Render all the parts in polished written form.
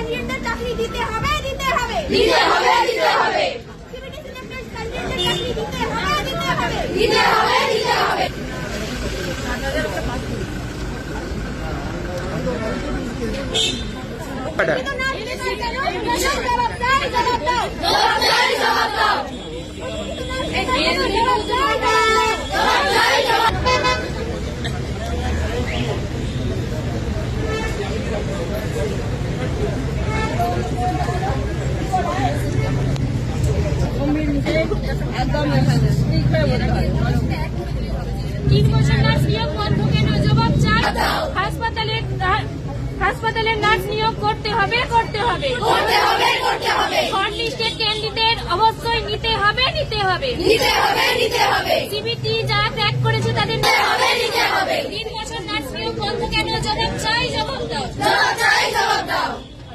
ক্যান্ডিডেটদের চাকরি দিতে হবে দিতে হবে দিতে হবে দিতে হবে সিবিটিসি টেস্ট ক্যান্ডিডেটদের চাকরি দিতে হবে দিতে হবে দিতে হবে দিতে হবে জবাব দাও জবাব দাও জবাব চাই জবাব দাও জবাব চাই জবাব একদম 3 বছর নার্স নিয়োগ বন্ধ কেন? জবাব চাই। হাসপাতালের নার্স নিয়োগ করতে হবে করতে হবে করতে হবে করতে হবে শর্টলিস্টেড ক্যান্ডিডেট অবশ্যই নিতে হবে নিতে হবে নিতে হবে নিতে হবে সিবিটি যা ক্র্যাক করেছে তাদের নিতে হবে নিতে হবে 3 বছর নার্স নিয়োগ বন্ধ কেন? জবাব চাই জবাব দাও জবাব চাই জবাব দাও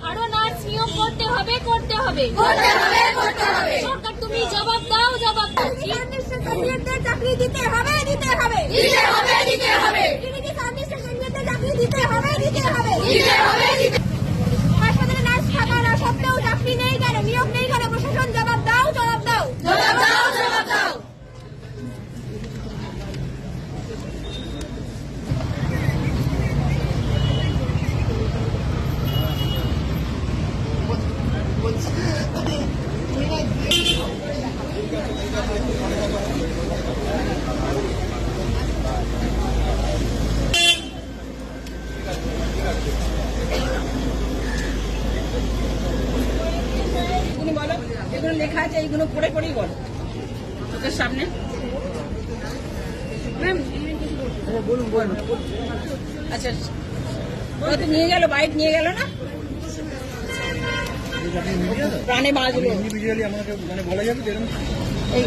আরো নার্স নিয়োগ করতে হবে করতে হবে করতে হবে করতে হবে সরকার তুমি জবাব দাও জবাব দাও ক্যান্ডিডেটদের চাকরি দিতে হবে দিতে হবে দিতে হবে দিতে হবে সিবিটিসি ক্যান্ডিডেটদের চাকরি দিতে হবে দিতে হবে দিতে হবে দিতে হাসপাতালে নার্স থাকা না সত্ত্বেও চাকরি নেই কেন? নিয়োগ নেই কেন? প্রশাসন জবাব দাও জবাব দাও জবাব দাও জবাব দাও তুমি বলো এগুলো লেখা আছে, এইগুলো পড়ে পড়েই বলো তোদের সামনে। আচ্ছা ওরা তো নিয়ে গেল, বাইক নিয়ে গেল না, প্রাণে বাঁচলো। ইন্ডিভিজুয়ালি আমাকে মানে বলা যাবে যেরকম এই